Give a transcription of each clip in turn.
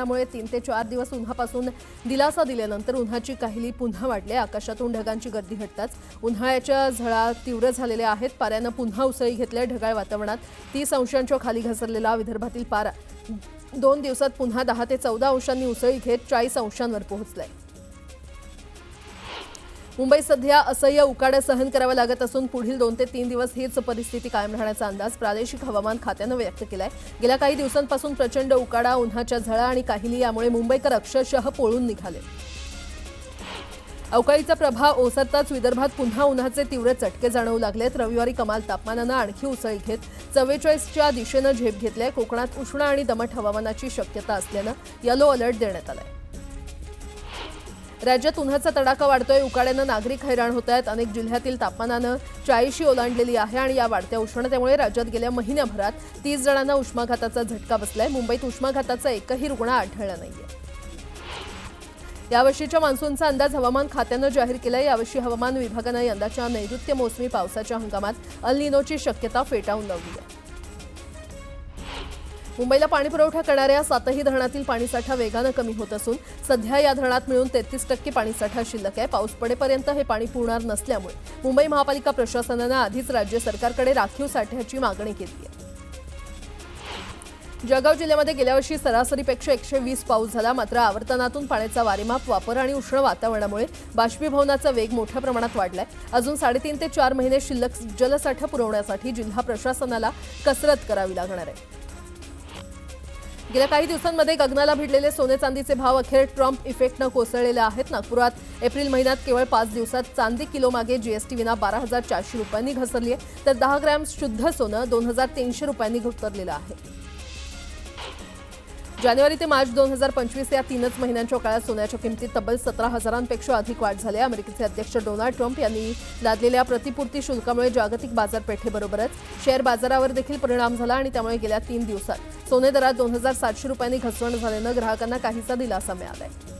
वातावरणामुळे 3 ते 4 दिवस उन्हापासून दिलासा दिल्यानंतर उन्हाची काहिली पुन्हा वाढली। आकाशातून ढगांची गर्दी हटताच उन्हाळ्याच्या झळा तीव्र झालेल्या आहेत। पाऱ्यानं पुन्हा उसळी घेतल्या। ढगाळ वातावरणात 30 अंशांच्या खाली घसरलेला विदर्भातील पारा 2 दिवसात पुन्हा 10 ते 14 अंशांनी उसळी घेत 40 अंशांवर पोहोचलाय। मुंबईत सध्या असह्य उकाडा सहन करावा लागत असून पुढील 2 ते 3 दिवस हीच परिस्थिती कायम राहण्याचा अंदाज प्रादेशिक हवामान खात्यानं व्यक्त केलाय। गेल्या काही दिवसांपासून प्रचंड उकाडा, उन्हाच्या झळा आणि काहिली यामुळे मुंबईकर अक्षरशः पोळून निघाले। अवकाळीचा प्रभाव ओसरताच विदर्भात पुन्हा उन्हाचे तीव्र चटके जाणवू लागलेत। रविवारी कमाल तापमानानं आणखी उसळी घेत 44च्या दिशेनं झेप घेतली। कोकणात उष्ण आणि दमट हवामानाची शक्यता असल्यानं येलो अलर्ट देण्यात आलाय। राज्यात उन्हाचा तडाखा वाढतोय। उकाड्यानं नागरिक हैराण होत आहेत। अनेक जिल्ह्यातील तापमानानं 40शी ओलांडलेली आहे आणि या वाढत्या उष्णतेमुळे राज्यात गेल्या महिन्याभरात 30 जणांना उष्माघाताचा झटका बसलाय। मुंबईत उष्माघाताचा एकही रुग्ण आढळला नाहीये। यावर्षीच्या मान्सूनचा अंदाज हवामान खात्यानं जाहीर केलाय। यावर्षी हवामान विभागानं यंदाच्या नैऋत्य मोसमी पावसाच्या हंगामात अल निनोची शक्यता फेटाळून लावली आहे। मुंबईला पाणीपुरवठा करणाऱ्या 7ही धरणातील पाणीसाठा वेगानं कमी होत असून सध्या या धरणात मिळून 33% पाणीसाठा शिल्लक आहे। पाऊस पडेपर्यंत हे पाणी पुरणार नसल्यामुळे मुंबई महापालिका प्रशासनानं आधीच राज्य सरकारकडे राखीव साठ्याची मागणी केली आहे। जळगाव जिल्ह्यामध्ये गेल्या वर्षी सरासरीपेक्षा 120 पाऊस झाला। मात्र आवर्तनातून पाण्याचा वारेमाप वापर आणि उष्ण वातावरणामुळे बाष्पीभवनाचा वेग मोठ्या प्रमाणात वाढलाय। अजून 3.5 ते 4 महिने शिल्लक जलसाठा पुरवण्यासाठी जिल्हा प्रशासनाला कसरत करावी लागणार आहे। गेल्या काही दिवसांमध्ये गगनाला भिडलेले सोने चांदीचे भाव अखेर ट्रम्प इफेक्टनं कोसळलेले आहेत। नागपुरात एप्रिल महिन्यात केवळ 5 दिवसात चांदी किलोमागे जीएसटी विना 12,400 रुपयांनी घसरली आहे, तर 10 ग्रॅम शुद्ध सोनं 2,300 रुपयांनी घसरलेलं आहे। जानेवारी ते मार्च 2025 या 3च महिन्यांच्या काळात सोन्याच्या किमतीत तब्बल 17,000पेक्षा अधिक वाढ झाली आहे। अमेरिकेचे अध्यक्ष डोनाल्ड ट्रम्प यांनी लादलेल्या प्रतिपूर्ती शुल्कामुळे जागतिक बाजारपेठेबरोबरच शेअर बाजारावर देखील परिणाम झाला आणि त्यामुळे गेल्या 3 दिवसात सोने दरात 2,700 रुपयांनी घसरण झाल्यानं ग्राहकांना काहीसा दिलासा मिळाला आहे।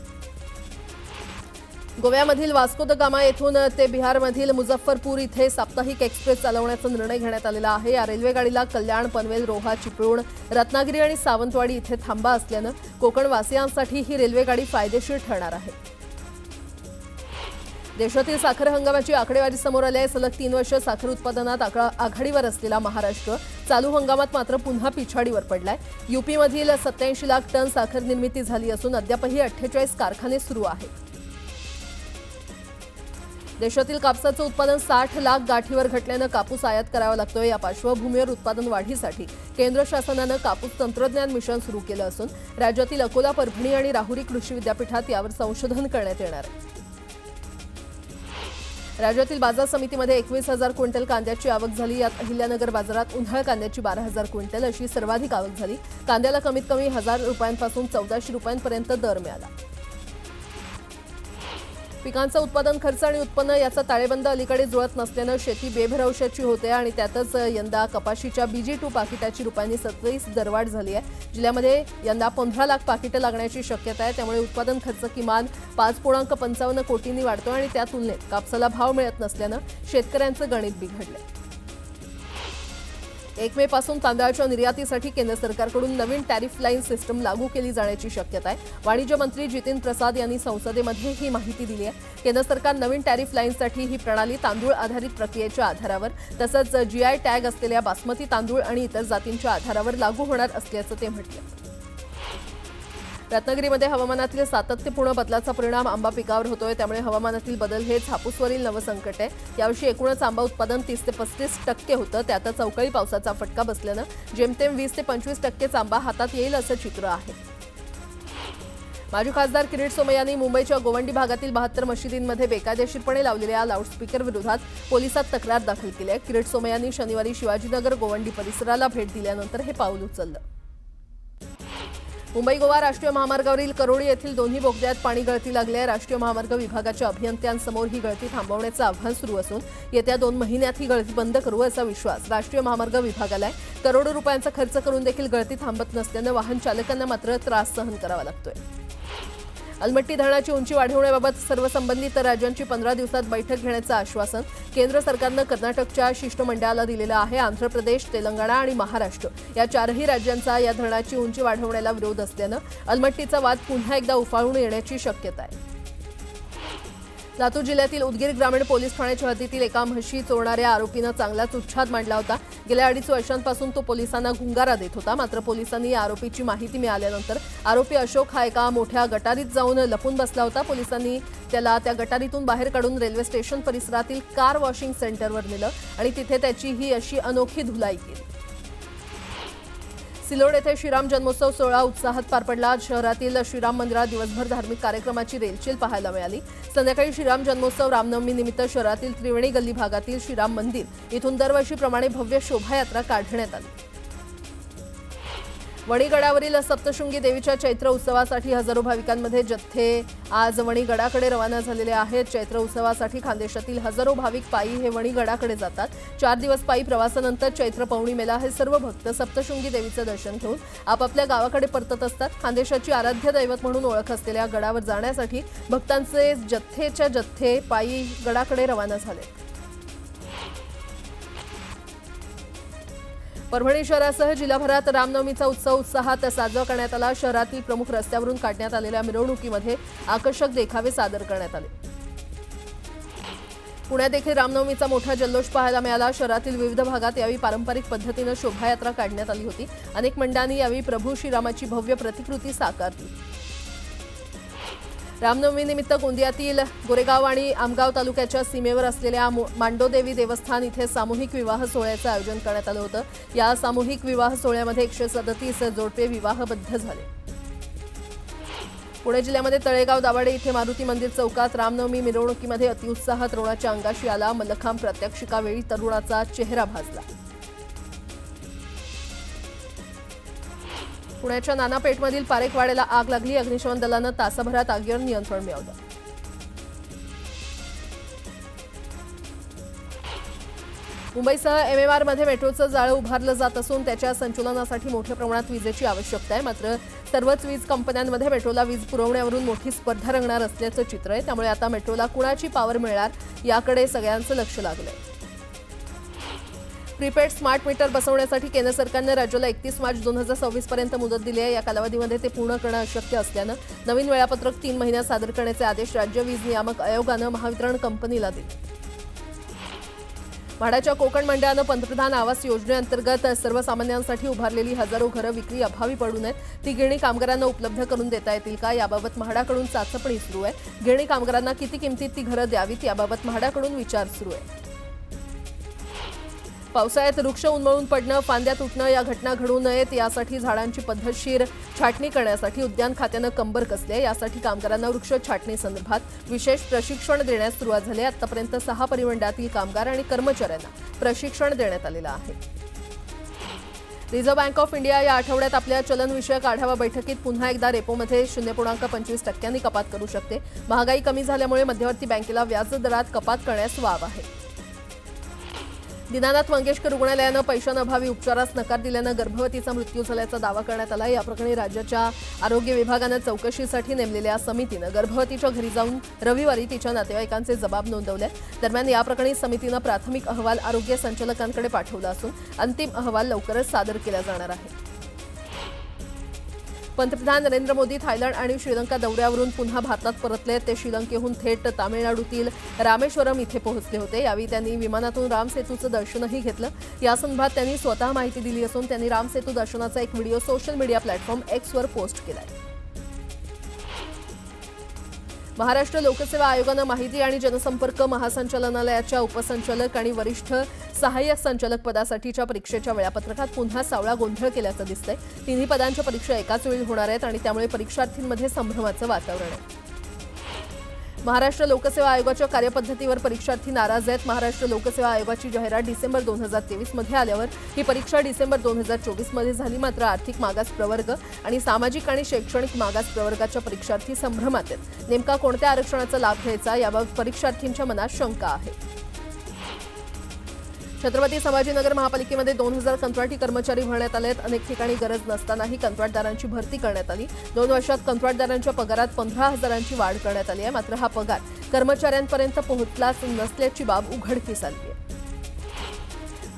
गोव्यामधील वास्को द गामा येथून ते बिहारमधील मुझफ्फरपूर इथे साप्ताहिक एक्सप्रेस चालवण्याचा निर्णय घेण्यात आलेला आहे। या रेल्वे गाडीला कल्याण, पनवेल, रोहा, चिपळूण, रत्नागिरी आणि सावंतवाडी इथे थांबा असल्यानं कोकणवासियांसाठी ही रेल्वे गाडी फायदेशीर ठरणार आहे। देशातील साखर हंगामाची आकडेवारी समोर आली आहे। सलग 3 वर्ष साखर उत्पादनात आघाडीवर असलेला महाराष्ट्र चालू हंगामात मात्र पुन्हा पिछाडीवर पडलाय। यूपीमधील 87 लाख टन साखर निर्मिती झाली असून अद्यापही 48 कारखाने सुरू आहेत। देशातील कापसाचं उत्पादन 60 लाख गाठीवर घटल्यानं कापूस आयात करावा लागतोय। या पार्श्वभूमीवर उत्पादन वाढीसाठी केंद्र शासनानं कापूस तंत्रज्ञान मिशन सुरू केलं असून राज्यातील अकोला, परभणी आणि राहुरी कृषी विद्यापीठात यावर संशोधन करण्यात येणार आहे। राज्यातील बाजार समितीमध्ये 21,000 क्विंटल कांद्याची आवक झाली। यात अहिल्यानगर बाजारात उन्हाळ कांद्याची 12,000 क्विंटल अशी सर्वाधिक आवक झाली। कांद्याला कमीत कमी 1,000 रुपयांपासून 1,400 रुपयांपर्यंत दर मिळाला। पिकांचा उत्पादन खर्च आणि उत्पन्न याचा ताळेबंद अलीकडे जुळत नसल्यानं शेती बेभरवशाची होते आणि त्यातच यंदा कपाशीच्या BG2 पाकिटाची रुपयांनी 27 दरवाढ झाली आहे। जिल्ह्यामध्ये यंदा 15 लाख पाकिटं लागण्याची शक्यता आहे। त्यामुळे उत्पादन खर्च किमान 5.55 कोटींनी वाढतो आणि त्या तुलनेत कापसाला भाव मिळत नसल्यानं शेतकऱ्यांचं गणित बिघडलंय। 1 मे पासून तांदळाच्या निर्यातीसाठी केंद्र सरकारकडून नवीन टॅरिफ लाईन सिस्टम लागू केली जाण्याची शक्यता आहे। वाणिज्य मंत्री जितेंद्र प्रसाद यांनी संसदेमध्ये ही माहिती दिली आहे। केंद्र सरकार नवीन टॅरिफ लाईनसाठी ही प्रणाली तांदूळ आधारित प्रक्रियेच्या आधारावर तसंच GI टॅग असलेल्या बासमती तांदूळ आणि इतर जातींच्या आधारावर लागू होणार असल्याचं ते म्हटलं। रत्नागिरीमध्ये हवामानातील सातत्यपूर्ण बदलाचा परिणाम आंबा पिकावर होतोय। त्यामुळे हवामानातील बदल हेच हापूसवरील नवं संकट आहे। यावर्षी एकूणच आंबा उत्पादन 30 ते 35% होतं। त्यातच अवकाळी पावसाचा फटका बसल्यानं जेमतेम 20 ते 25% आंबा हातात येईल असं चित्र आहे। माजी खासदार किरीट सोमय्यांनी मुंबईच्या गोवंडी भागातील 72 मशिदींमध्ये बेकायदेशीरपणे लावलेल्या लाऊडस्पीकर विरोधात पोलिसात तक्रार दाखल केली आहे। किरीट सोमय्यांनी शनिवारी शिवाजीनगर गोवंडी परिसराला भेट दिल्यानंतर हे पाऊल उचललं। मुंबई गोवा राष्ट्रीय महामार्गावरील करोडी येथील दोन्ही बोगद्यात पाणी गळती लागली आहे। राष्ट्रीय महामार्ग विभागाच्या अभियंत्यांसमोर ही गळती थांबवण्याचं आव्हान सुरू असून येत्या 2 महिन्यात ही गळती बंद करू असा विश्वास राष्ट्रीय महामार्ग विभागाला आहे। करोडो रुपयांचा खर्च करून देखील गळती थांबत नसल्यानं वाहन चालकांना मात्र त्रास सहन करावा लागतोय। अलमट्टी धरणाची उंची वाढवण्याबाबत सर्व संबंधित राज्यांची 15 दिवसात बैठक घेण्याचं आश्वासन केंद्र सरकारनं कर्नाटकच्या शिष्टमंडळाला दिलेलं आहे. आंध्र प्रदेश, तेलंगणा आणि महाराष्ट्र या चारही राज्यांचा या धरणाची उंची वाढवण्याला विरोध असल्यानं अलमट्टीचा वाद पुन्हा एकदा उफाळून येण्याची शक्यता आहे. लातूर जिल्ह्यातील उदगीर ग्रामीण पोलीस ठाण्याच्या हद्दीतील एका म्हशी चोरणाऱ्या आरोपीनं चांगलाच उच्छाद मांडला होता. गेल्या 2.5 वर्षांपासून तो पोलिसांना गुंगारा देत होता. मात्र पोलिसांनी या आरोपीची माहिती मिळाल्यानंतर आरोपी अशोक हा एका मोठ्या गटारीत जाऊन लपून बसला होता. पोलिसांनी त्याला त्या गटारीतून बाहेर काढून रेल्वे स्टेशन परिसरातील कार वॉशिंग सेंटरवर नेलं आणि तिथे त्याची ही अशी अनोखी धुलाई केली. सिल्लोड येथे श्रीराम जन्मोत्सव सोहळा उत्साहात पार पडला. शहरातील श्रीराम मंदिरात दिवसभर धार्मिक कार्यक्रमाची रेलचेल पाहायला मिळाली. संध्याकाळी श्रीराम जन्मोत्सव रामनवमी निमित्त शहरातील त्रिवेणी गल्ली भागातील श्रीराम मंदिर इथून दरवर्षीप्रमाणे भव्य शोभायात्रा काढण्यात आली. वणीगडावरील सप्तशृंगी देवीच्या चैत्र उत्सवासाठी हजारो भाविकांमध्ये जथ्थे आज वणीगडाकडे रवाना झालेले आहेत. चैत्र उत्सवासाठी खानदेशातील हजारो भाविक पायी हे वणीगडाकडे जातात. 4 दिवस पायी प्रवासानंतर चैत्र पौर्णिमेला हे सर्व भक्त सप्तशृंगी देवीचं दर्शन घेऊन आपापल्या गावाकडे परतत असतात. खानदेशाची आराध्य दैवत म्हणून ओळख असलेल्या गडावर जाण्यासाठी भक्तांचे जथ्थेच्या जथ्थे पायी गडाकडे रवाना झाले. परभणी शहरासह जिल्हाभरात रामनवमीचा उत्सव उत्साहात साजरा करण्यात आला. शहरातील प्रमुख रस्त्यावरून काढण्यात आलेल्या मिरवणुकीमध्ये आकर्षक देखावे सादर करण्यात आले. पुण्यात देखील रामनवमीचा मोठा जल्लोष पाहायला मिळाला. शहरातील विविध भागात यावेळी पारंपरिक पद्धतीनं शोभायात्रा काढण्यात आली होती. अनेक मंडळांनी यावेळी प्रभू श्रीरामाची भव्य प्रतिकृती साकारली. रामनवमीनिमित्त गोंदियातील गोरेगाव आणि आमगाव तालुक्याच्या सीमेवर असलेल्या मांडोदेवी देवस्थान इथे सामूहिक विवाह सोहळ्याचं आयोजन करण्यात आलं होतं. या सामूहिक विवाह सोहळ्यामध्ये 137 जोडपे विवाहबद्ध झाले. पुणे जिल्ह्यामध्ये तळेगाव दाभाडे इथे मारुती मंदिर चौकात रामनवमी मिरवणुकीमध्ये अतिउत्साह तरुणाच्या अंगाशी आला. मल्लखांब प्रात्यक्षिकावेळी तरुणाचा चेहरा भासला. पुण्याच्या नानापेठमधील पारेखवाड्याला आग लागली. अग्निशमन दलानं तासाभरात आगीवर नियंत्रण मिळवलं. मुंबईसह MMR मध्ये मेट्रोचं जाळं उभारलं जात असून त्याच्या संचलनासाठी मोठ्या प्रमाणात विजेची आवश्यकता आहे. मात्र सर्वच वीज कंपन्यांमध्ये मेट्रोला वीज पुरवण्यावरून मोठी स्पर्धा रंगणार असल्याचं चित्र आहे. त्यामुळे आता मेट्रोला कुणाची पॉवर मिळणार याकडे सगळ्यांचं लक्ष लागलंय. प्रीपेड स्मार्ट मीटर बसवण्यासाठी केंद्र सरकारनं राज्याला 31 मार्च 2026 पर्यंत मुदत दिली आहे. या कालावधीमध्ये ते पूर्ण करणं अशक्य असल्यानं नवीन वेळापत्रक 3 महिन्यात सादर करण्याचे आदेश राज्य वीज नियामक आयोगानं महावितरण कंपनीला दिले. म्हाडाच्या कोकण मंडळानं पंतप्रधान आवास योजनेअंतर्गत सर्वसामान्यांसाठी उभारलेली हजारो घरं विक्री अभावी पडू नयेत. ती गिरणी कामगारांना उपलब्ध करून देता येतील का याबाबत म्हाडाकडून चाचपणी सुरू आहे. गिरणी कामगारांना किती किमतीत ती घरं द्यावीत याबाबत म्हाडाकडून विचार सुरू आहे. पावसाळ्यात वृक्ष उन्मळून पडणं, फांद्या तुटणं या घटना घडू नयेत यासाठी झाडांची पद्धतशीर छाटणी करण्यासाठी उद्यान खात्यानं कंबर कसली आहे. यासाठी कामगारांना वृक्ष छाटणी संदर्भात विशेष प्रशिक्षण देण्यास सुरुवात झाली आहे. आतापर्यंत 6 परिमंडळातील कामगार आणि कर्मचाऱ्यांना प्रशिक्षण देण्यात आलेलं आहे. रिझर्व्ह बँक ऑफ इंडिया या आठवड्यात आपल्या चलनविषयक आढावा बैठकीत पुन्हा एकदा रेपोमध्ये 0.25% कपात करू शकते. महागाई कमी झाल्यामुळे मध्यवर्ती बँकेला व्याजदरात कपात करण्यास वाव आहे. दीनानाथ मंगेशकर रुग्णालयानं पैशांअभावी उपचारास नकार दिल्यानं गर्भवतीचा मृत्यू झाल्याचा दावा करण्यात आला. या प्रकरणी राज्याच्या आरोग्य विभागानं चौकशीसाठी नेमलेल्या समितीनं गर्भवतीच्या घरी जाऊन रविवारी तिच्या नातेवाईकांचे जबाब नोंदवले. दरम्यान या प्रकरणी समितीनं प्राथमिक अहवाल आरोग्य संचालकांकडे पाठवला असून अंतिम अहवाल लवकरच सादर केला जाणार आहे. पंतप्रधान नरेंद्र मोदी थायलंड आणि श्रीलंका दौऱ्यावरून पुन्हा भारतात परतले. ते श्रीलंकेहून थेट तामिळनाडूतील रामेश्वरम इथे पोहोचले होते. यावेळी त्यांनी विमानातून रामसेतूचं दर्शनही घेतलं. यासंदर्भात त्यांनी स्वतः माहिती दिली असून त्यांनी रामसेतू दर्शनाचा एक व्हिडिओ सोशल मीडिया प्लॅटफॉर्म Xवर पोस्ट केलाय. महाराष्ट्र लोकसेवा आयोगानं माहिती आणि जनसंपर्क महासंचालनालयाच्या उपसंचालक आणि वरिष्ठ सहाय्यक संचालक पदासाठीच्या परीक्षेच्या वेळापत्रकात पुन्हा सावळा गोंधळ केल्याचं दिसतंय. तिन्ही पदांच्या परीक्षा एकाच वेळी होणार आहेत आणि त्यामुळे परीक्षार्थींमध्ये संभ्रमाचं वातावरण आहे. महाराष्ट्र लोकसेवा आयोगाच्या कार्यपद्धतीवर परीक्षार्थी नाराज आहेत. महाराष्ट्र लोकसेवा आयोगाची जाहिरात डिसेंबर 2023 मध्ये आल्यावर ही परीक्षा डिसेंबर 2024 मध्ये झाली. मात्र आर्थिक मागास प्रवर्ग आणि सामाजिक आणि शैक्षणिक मागास प्रवर्गाच्या परीक्षार्थी संभ्रमात आहेत. नेमका कोणत्या आरक्षणाचा लाभ घ्यायचा याबाबत परीक्षार्थींच्या मनात शंका आहे. छत्रपती संभाजीनगर महापालिकेमध्ये 2000 कंत्राटी कर्मचारी भरण्यात आलेत. अनेक ठिकाणी गरज नसतानाही कंत्राटदारांची भरती करण्यात आली. 2 वर्षात कंत्राटदारांच्या पगारात 15,000ची वाढ करण्यात आली आहे. मात्र हा पगार कर्मचाऱ्यांपर्यंत पोहोचलाच नसल्याची बाब उघडकीस आली आहे.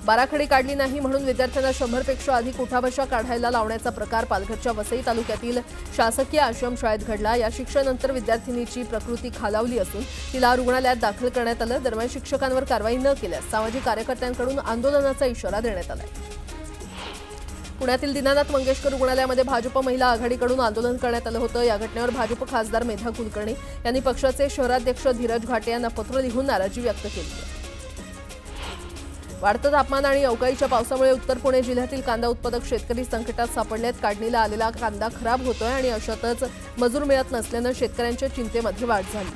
बाराखडी काढली नाही म्हणून विद्यार्थ्यांना 100पेक्षा अधिक उठाबशा काढायला लावण्याचा प्रकार पालघरच्या वसई तालुक्यातील शासकीय आश्रमशाळेत घडला. या शिक्षेनंतर विद्यार्थिनीची प्रकृती खालावली असून तिला रुग्णालयात दाखल करण्यात आलं. दरम्यान शिक्षकांवर कारवाई न केल्यास सामाजिक कार्यकर्त्यांकडून आंदोलनाचा इशारा देण्यात आला. पुण्यातील दीनानाथ मंगेशकर रुग्णालयामध्ये भाजप महिला आघाडीकडून आंदोलन करण्यात आलं होतं. या घटनेवर भाजप खासदार मेधा कुलकर्णी यांनी पक्षाचे शहराध्यक्ष धीरज घाटे यांना पत्र लिहून नाराजी व्यक्त केली आहे. वाढतं तापमान आणि अवकाळीच्या पावसामुळे उत्तर पुणे जिल्ह्यातील कांदा उत्पादक शेतकरी संकटात सापडलेत. काढणीला आलेला कांदा खराब होतोय आणि अशातच मजूर मिळत नसल्यानं शेतकऱ्यांच्या चिंतेमध्ये वाढ झाली.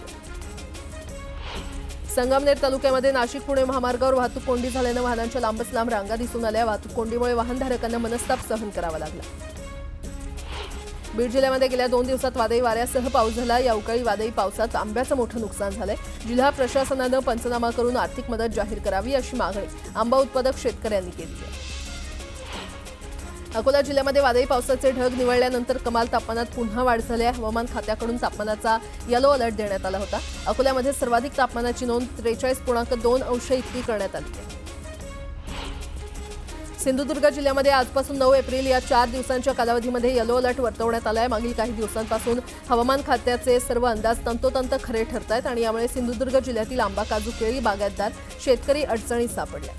संगमनेर तालुक्यामध्ये नाशिक पुणे महामार्गावर वाहतूक कोंडी झाल्यानं वाहनांच्या लांबच लांब रांगा दिसून आल्या. वाहतूक कोंडीमुळे वाहनधारकांना मनस्ताप सहन करावा लागला. बीड जिल्ह्यामध्ये गेल्या 2 दिवसात वादळी वाऱ्यासह पाऊस झाला. या अवकाळी वादळी पावसात आंब्याचं मोठं नुकसान झालंय. जिल्हा प्रशासनानं पंचनामा करून आर्थिक मदत जाहीर करावी अशी मागणी आंबा उत्पादक शेतकऱ्यांनी केली आहे. अकोला जिल्ह्यामध्ये वादळी पावसाचे ढग निवळल्यानंतर कमाल तापमानात पुन्हा वाढ झाली आहे. हवामान खात्याकडून तापमानाचा येलो अलर्ट देण्यात आला होता. अकोल्यामध्ये सर्वाधिक तापमानाची नोंद 43.2 अंश इतकी करण्यात आली आहे. सिंधुदुर्ग जिल्ह्यामध्ये आजपासून 9 एप्रिल या 4 दिवसांच्या कालावधीमध्ये येलो अलर्ट वर्तवण्यात आला आहे. मागील काही दिवसांपासून हवामान खात्याचे सर्व अंदाज तंतोतंत खरे ठरत आहेत आणि यामुळे सिंधुदुर्ग जिल्ह्यातील आंबा, काजू, केळी बागायतदार शेतकरी अडचणीत सापडले.